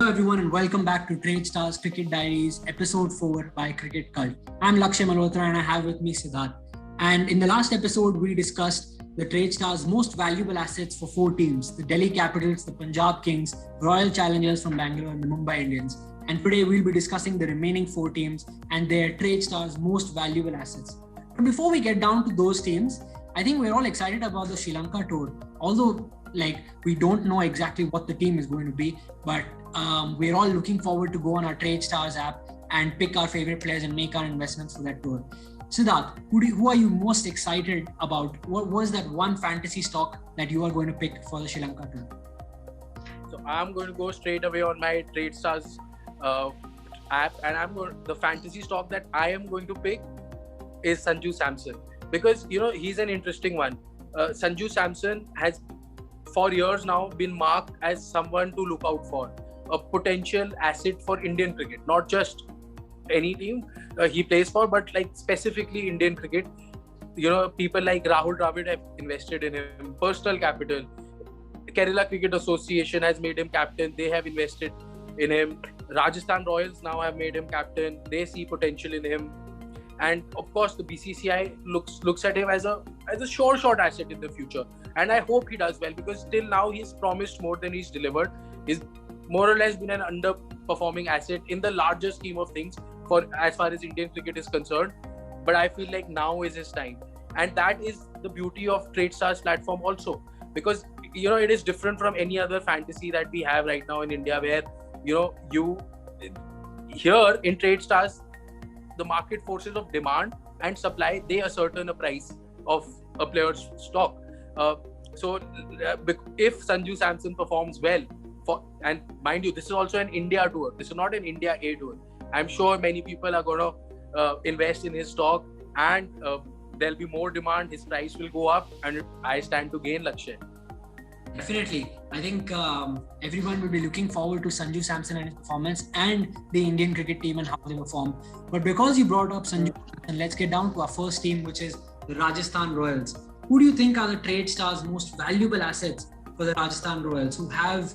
Hello everyone and welcome back to Trade Stars Cricket Diaries episode 4 by Cricket Cult. I'm Lakshay Malhotra and I have with me Siddharth. And in the last episode we discussed the Trade Stars most valuable assets for 4 teams: the Delhi Capitals, the Punjab Kings, Royal Challengers from Bangalore and the Mumbai Indians. And today we'll be discussing the remaining 4 teams and their Trade Stars most valuable assets. But before we get down to those teams, I think we're all excited about the Sri Lanka tour. Although we don't know exactly what the team is going to be, but we're all looking forward to go on our Trade Stars app and pick our favorite players and make our investments for that tour. Siddharth, who are you most excited about? What was that one fantasy stock that you are going to pick for the Sri Lanka tour? So I'm going to go straight away on my Trade Stars app, and the fantasy stock that I am going to pick is Sanju Samson, because he's an interesting one. Sanju Samson has for years now been marked as someone to look out for, a potential asset for Indian cricket, not just any team he plays for, but specifically Indian cricket. People like Rahul Dravid have invested in him, Personal Capital, Kerala Cricket Association has made him captain, they have invested in him. Rajasthan Royals now have made him captain, they see potential in him. And of course the BCCI looks at him as a sure shot asset in the future, and I hope he does well, because till now he's promised more than he's delivered. He's more or less been an underperforming asset in the larger scheme of things for as far as Indian cricket is concerned, but I feel like now is his time, and that is the beauty of Trade Stars platform also, because it is different from any other fantasy that we have right now in India, where you here in Trade Stars, the market forces of demand and supply, they ascertain a price of a player's stock. So if Sanju Samson performs well, and mind you, this is also an India tour, this is not an India A tour, I'm sure many people are going to invest in his stock, and there'll be more demand, his price will go up, and I stand to gain, Lakshay. Definitely. I think everyone will be looking forward to Sanju Samson and his performance, and the Indian cricket team and how they perform. But because you brought up Sanju Samson, let's get down to our first team, which is the Rajasthan Royals. Who do you think are the Trade Stars' most valuable assets for the Rajasthan Royals, who have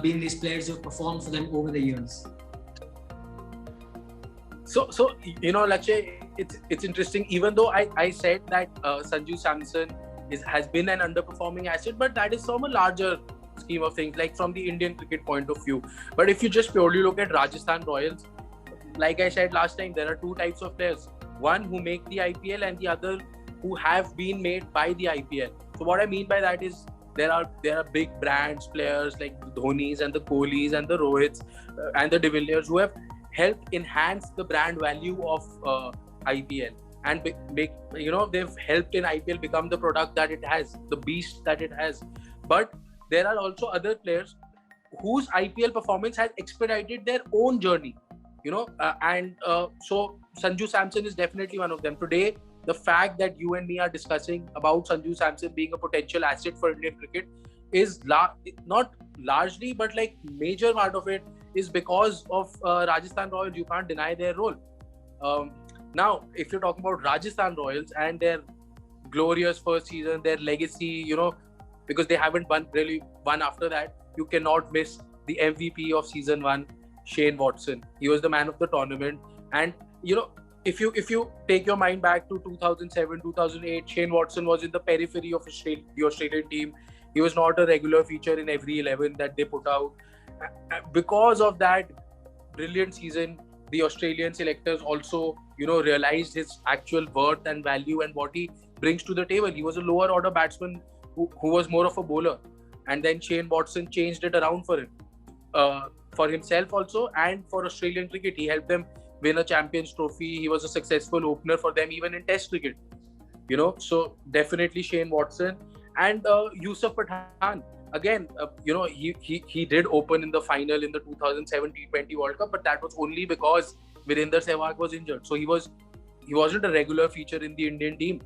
been these players who have performed for them over the years? So Lakshay, it's interesting. Even though I said that Sanju Samson has been an underperforming asset, but that is from a larger scheme of things, like from the Indian cricket point of view. But if you just purely look at Rajasthan Royals, like I said last time, there are 2 types of players: one who make the IPL, and the other who have been made by the IPL. So what I mean by that is there are big brands players like the Dhonis and the Kohlis and the Rohits and the De Villiers, who have helped enhance the brand value of IPL, and they've helped in IPL become the product that it has, the beast that it has. But there are also other players whose IPL performance has expedited their own journey, so Sanju Samson is definitely one of them. Today, the fact that you and me are discussing about Sanju Samson being a potential asset for Indian cricket is not largely, but major part of it is because of Rajasthan Royals. You can't deny their role. Now, if you're talking about Rajasthan Royals and their glorious first season, their legacy, because they haven't really won after that, you cannot miss the MVP of season 1, Shane Watson. He was the man of the tournament. And, if you take your mind back to 2007, 2008, Shane Watson was in the periphery of the Australian team. He was not a regular feature in every 11 that they put out. Because of that brilliant season, the Australian selectors also, realized his actual worth and value and what he brings to the table. He was a lower order batsman who was more of a bowler. And then Shane Watson changed it around for him, for himself also, and for Australian cricket. He helped them win a Champions Trophy. He was a successful opener for them, even in Test cricket. So definitely Shane Watson. And Yusuf Pathan. Again, he did open in the final in the 2007 T20 World Cup, but that was only because Virender Sehwag was injured. So he wasn't a regular feature in the Indian team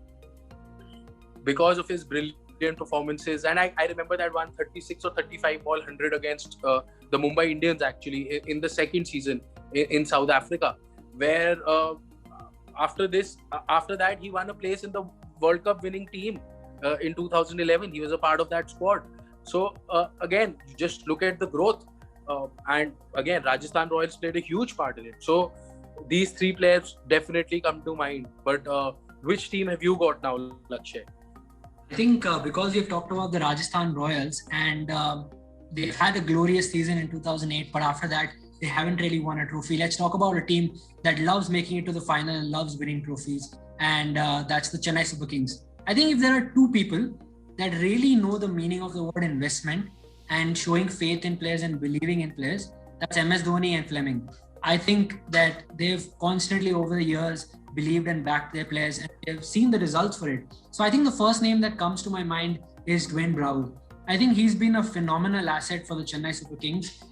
because of his brilliant performances. And I remember that one 36 or 35 ball 100 against the Mumbai Indians, actually, in the second season in South Africa, where after that he won a place in the World Cup winning team in 2011. He was a part of that squad. So again, just look at the growth. and again, Rajasthan Royals played a huge part in it. So these three players definitely come to mind. But which team have you got now, Lakshay? I think because you've talked about the Rajasthan Royals, and they've had a glorious season in 2008, but after that, they haven't really won a trophy. Let's talk about a team that loves making it to the final and loves winning trophies, and that's the Chennai Super Kings. I think if there are two people that really know the meaning of the word investment and showing faith in players and believing in players, that's MS Dhoni and Fleming. I think that they've constantly over the years believed and backed their players, and they've seen the results for it. So I think the first name that comes to my mind is Dwayne Bravo. I think he's been a phenomenal asset for the Chennai Super Kings.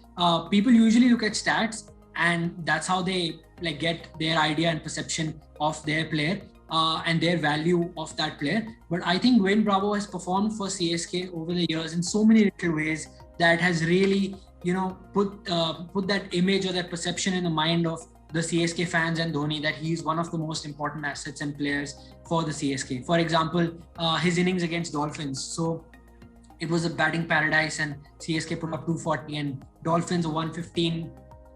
People usually look at stats, and that's how they get their idea and perception of their player and their value of that player. But I think Dwayne Bravo has performed for CSK over the years in so many little ways that has really, put that image or that perception in the mind of the CSK fans and Dhoni that he's one of the most important assets and players for the CSK. For example, his innings against Dolphins. So it was a batting paradise, and CSK put up 240, and Dolphins 115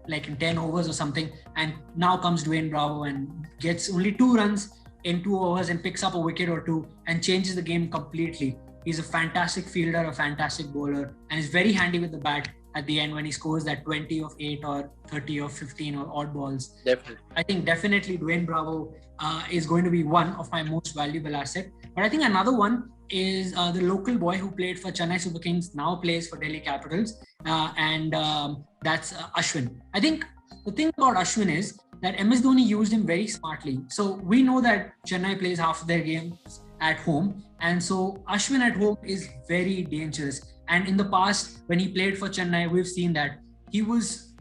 in 10 overs or something. And now comes Dwayne Bravo and gets only 2 runs in 2 overs and picks up a wicket or 2 and changes the game completely. He's a fantastic fielder, a fantastic bowler, and is very handy with the bat at the end when he scores that 20 of 8 or 30 of 15 or odd balls. Definitely. I think definitely Dwayne Bravo is going to be one of my most valuable assets. But I think another one is the local boy who played for Chennai Super Kings, now plays for Delhi Capitals, and that's Ashwin. I think the thing about Ashwin is that MS Dhoni used him very smartly. So we know that Chennai plays half of their games at home, and so Ashwin at home is very dangerous. And in the past, when he played for Chennai, we've seen that he was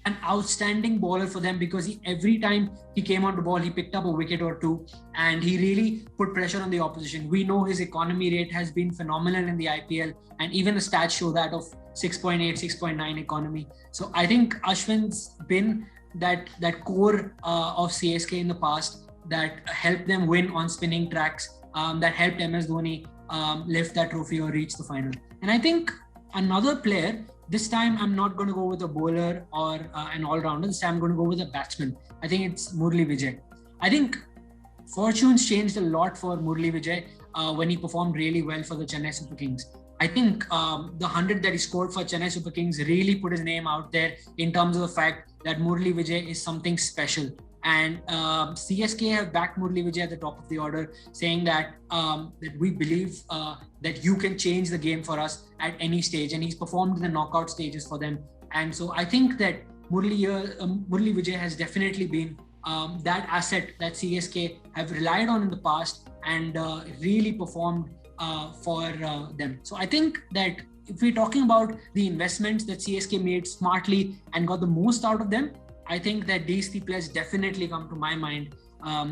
an outstanding bowler for them, because every time he came on the ball, he picked up a wicket or 2, and he really put pressure on the opposition. We know his economy rate has been phenomenal in the IPL, and even the stats show that of 6.8, 6.9 economy. So I think Ashwin's been that core of CSK in the past that helped them win on spinning tracks, that helped MS Dhoni lift that trophy or reach the final. And I think another player, this time I'm not going to go with a bowler or an all-rounder. This time I'm going to go with a batsman. I think it's Murali Vijay. I think fortunes changed a lot for Murali Vijay when he performed really well for the Chennai Super Kings. I think the 100 that he scored for Chennai Super Kings really put his name out there in terms of the fact that Murali Vijay is something special. And CSK have backed Murali Vijay at the top of the order, saying that we believe that you can change the game for us at any stage. And he's performed in the knockout stages for them. And so I think that Murali Vijay has definitely been that asset that CSK have relied on in the past and really performed for them. So I think that if we're talking about the investments that CSK made smartly and got the most out of them, I think that these 3 players definitely come to my mind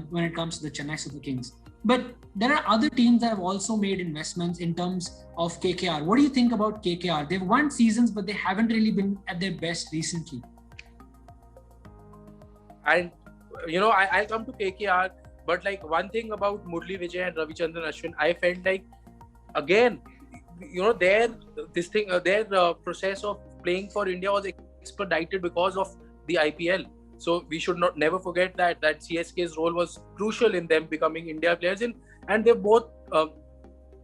when it comes to the Chennai Super Kings. But there are other teams that have also made investments in terms of KKR. What do you think about KKR? They've won seasons, but they haven't really been at their best recently. And, I'll come to KKR, but one thing about Murali Vijay and Ravichandran Ashwin, I felt again, their process of playing for India was expedited because of the IPL. So we should never forget that CSK's role was crucial in them becoming India players, and they both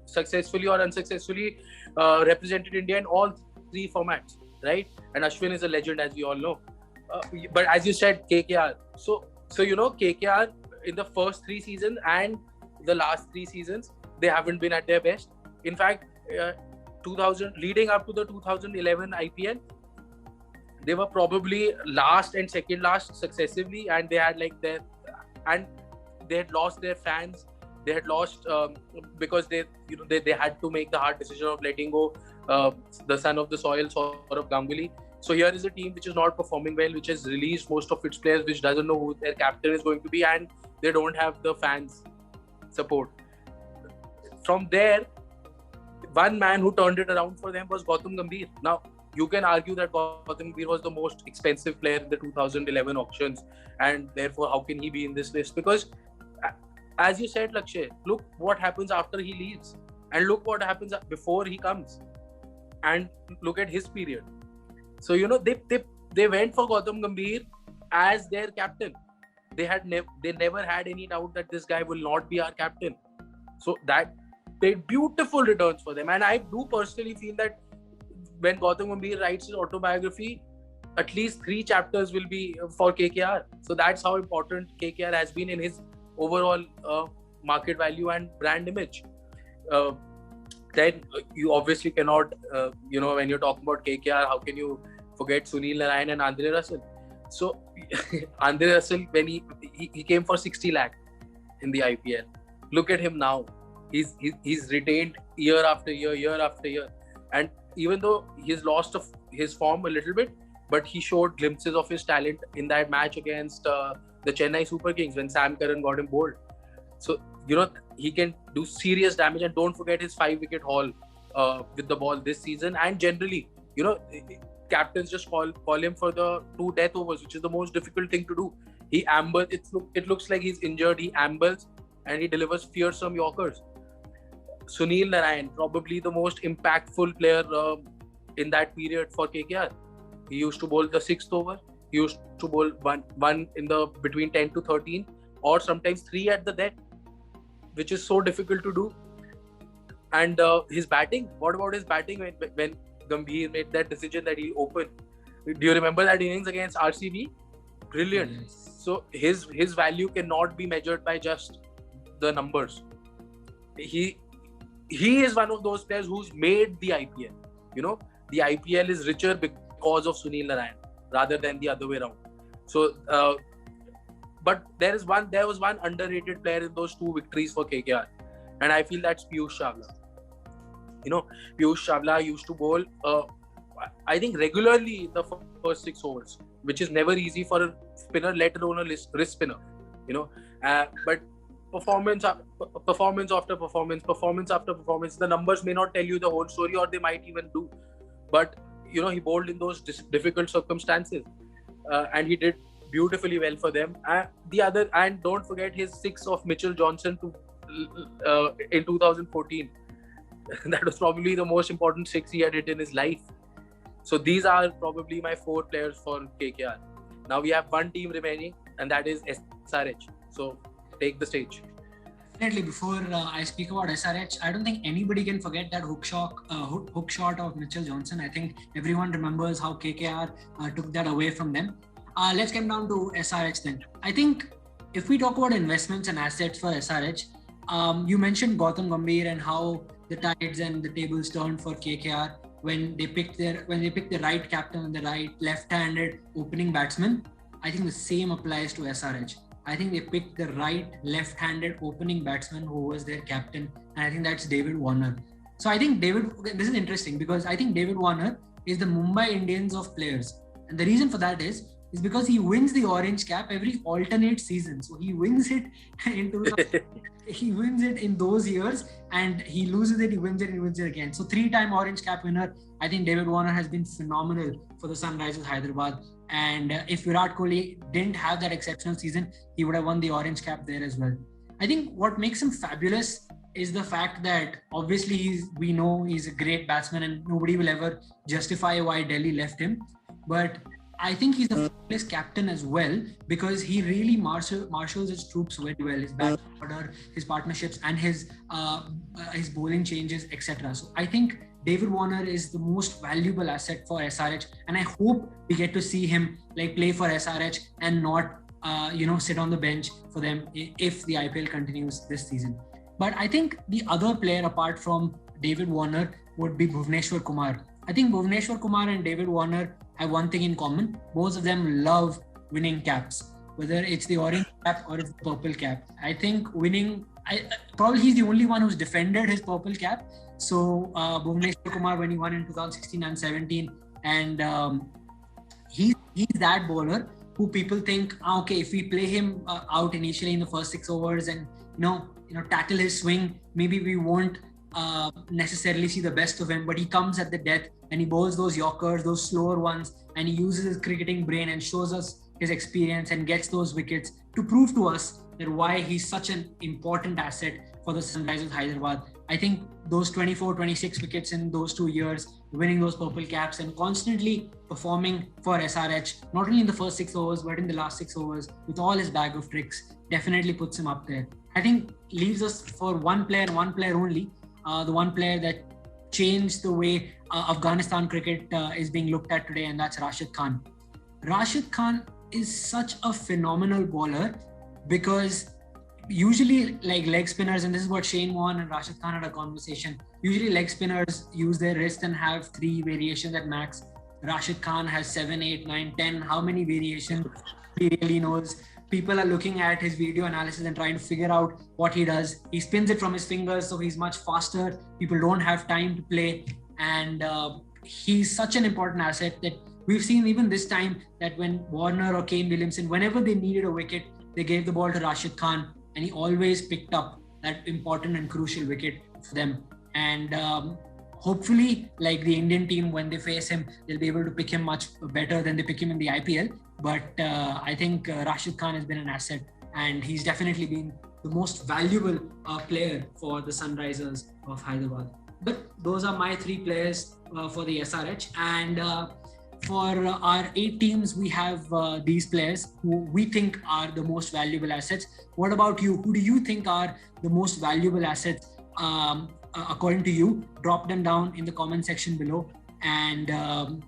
successfully or unsuccessfully represented India in all 3 formats, right? And Ashwin is a legend, as we all know. But as you said, KKR. So KKR in the first 3 seasons and the last 3 seasons, they haven't been at their best. In fact, leading up to the 2011 IPL, they were probably last and second last successively, and they had they had lost their fans. They had lost because they had to make the hard decision of letting go the son of the soil, Sourav Ganguly. So here is a team which is not performing well, which has released most of its players, which doesn't know who their captain is going to be, and they don't have the fans support. From there, one man who turned it around for them was Gautam Gambhir. Now, you can argue that Gautam Gambhir was the most expensive player in the 2011 auctions, and therefore how can he be in this list? Because as you said, Lakshay, look what happens after he leaves, and look what happens before he comes, and look at his period. So they went for Gautam Gambhir as their captain. They never had any doubt that this guy will not be our captain. So that paid beautiful returns for them. And I do personally feel that when Gautam Gambhir writes his autobiography, at least 3 chapters will be for KKR. So that's how important KKR has been in his overall market value and brand image. Then you obviously cannot, when you're talking about KKR, how can you forget Sunil Narine and Andre Russell? So Andre Russell, when he came for 60 lakh in the IPL. Look at him now. He's retained year after year. And even though he's lost his form a little bit, but he showed glimpses of his talent in that match against the Chennai Super Kings when Sam Curran got him bowled. So, he can do serious damage. And don't forget his 5-wicket haul with the ball this season. And generally, captains just call him for the 2 death overs, which is the most difficult thing to do. He ambles. It looks like he's injured. He ambles and he delivers fearsome Yorkers. Sunil Narine, probably the most impactful player in that period for KKR. He used to bowl the 6th over. He used to bowl one in the between 10 to 13, or sometimes 3 at the death, which is so difficult to do. And his batting. What about his batting when Gambhir made that decision that he opened? Do you remember that innings against RCB? Brilliant. Yes. So his value cannot be measured by just the numbers. He is one of those players who's made the IPL. The IPL is richer because of Sunil Narine rather than the other way around. So, but there was one underrated player in those 2 victories for KKR, and I feel that's Piyush Chawla. Piyush Chawla used to bowl, I think, regularly in the first 6 overs, which is never easy for a spinner, let alone a wrist spinner. But performance after performance, the numbers may not tell you the whole story, or they might even do. But he bowled in those difficult circumstances, and he did beautifully well for them. And don't forget his 6 of Mitchell Johnson in 2014. That was probably the most important 6 he had hit in his life. So these are probably my 4 players for KKR. Now we have one team remaining, and that is SRH. So take the stage. Definitely. Before I speak about SRH, I don't think anybody can forget that hook shot of Mitchell Johnson. I think everyone remembers how KKR took that away from them. Let's come down to SRH then. I think if we talk about investments and assets for SRH, you mentioned Gautam Gambhir and how the tides and the tables turned for KKR when they picked the right captain and the right left-handed opening batsman. I think the same applies to SRH. I think they picked the right left-handed opening batsman who was their captain, and I think that's David Warner. So I think this is interesting because I think David Warner is the Mumbai Indians of players, and the reason for that is because he wins the orange cap every alternate season. So he wins it he wins it in those years, and he loses it, he wins it again. So 3-time orange cap winner. I think David Warner has been phenomenal for the Sunrisers Hyderabad. And if Virat Kohli didn't have that exceptional season, he would have won the orange cap there as well. I think what makes him fabulous is the fact that obviously we know he's a great batsman and nobody will ever justify why Delhi left him. But I think he's a fabulous captain as well because he really marshals his troops very well, his batting order, his partnerships, and his bowling changes, etc. So I think David Warner is the most valuable asset for SRH, and I hope we get to see him play for SRH and not sit on the bench for them if the IPL continues this season. But I think the other player apart from David Warner would be Bhuvneshwar Kumar. I think Bhuvneshwar Kumar and David Warner have one thing in common. Both of them love winning caps, whether it's the orange cap or it's the purple cap. I think winning, probably he's the only one who's defended his purple cap. So Bhuvneshwar Kumar, when he won in 2016 and 17, and he's that bowler who people think, okay, if we play him out initially in the first 6 overs and tackle his swing, maybe we won't necessarily see the best of him, but he comes at the death and he bowls those Yorkers, those slower ones, and he uses his cricketing brain and shows us his experience and gets those wickets to prove to us that why he's such an important asset for the Sunrisers Hyderabad. I think those 24, 26 wickets in those 2 years, winning those purple caps and constantly performing for SRH, not only in the first 6 overs, but in the last 6 overs with all his bag of tricks, definitely puts him up there. I think leaves us for one player only, the one player that changed the way Afghanistan cricket is being looked at today, and that's Rashid Khan. Rashid Khan is such a phenomenal bowler because usually like leg spinners, and this is what Shane Warne and Rashid Khan had a conversation, usually leg spinners use their wrist and have 3 variations at max. Rashid Khan has 7, 8, 9, 10. How many variations he really knows? People are looking at his video analysis and trying to figure out what he does. He spins it from his fingers, so he's much faster. People don't have time to play, and he's such an important asset that we've seen even this time that when Warner or Kane Williamson, whenever they needed a wicket, they gave the ball to Rashid Khan, and he always picked up that important and crucial wicket for them. And hopefully, like the Indian team, when they face him, they'll be able to pick him much better than they pick him in the IPL. But I think Rashid Khan has been an asset, and he's definitely been the most valuable player for the Sunrisers of Hyderabad. But those are my 3 players for the SRH. And for our 8 teams, we have these players who we think are the most valuable assets. What about you? Who do you think are the most valuable assets according to you? Drop them down in the comment section below, and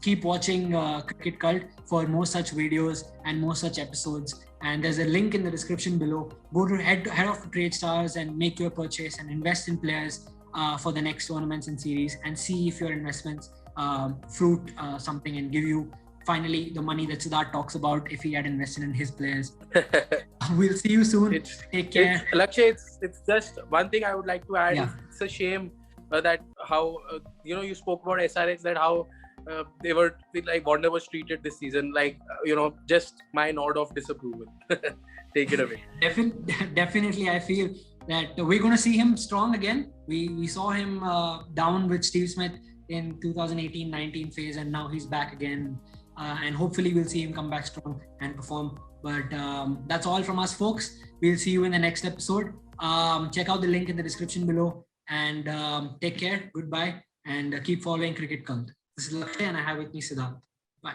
keep watching Cricket Cult for more such videos and more such episodes. And there's a link in the description below. Go to head off to TradeStars and make your purchase and invest in players for the next tournaments and series, and see if your investments fruit something and give you finally the money that Siddharth talks about if he had invested in his players. We'll see you soon. Take care. Lakshay, it's just one thing I would like to add. Yeah. It's a shame that how you spoke about SRH, that how they were like Warner was treated this season. Like just my nod of disapproval. Take it away. Definitely, I feel that we're going to see him strong again. We saw him down with Steve Smith in 2018-19 phase, and now he's back again, and hopefully we'll see him come back strong and perform. But that's all from us, folks. We'll see you in the next episode. Check out the link in the description below, and take care. Goodbye, and keep following Cricket Cult. This is Lakshay, and I have with me Siddharth. Bye.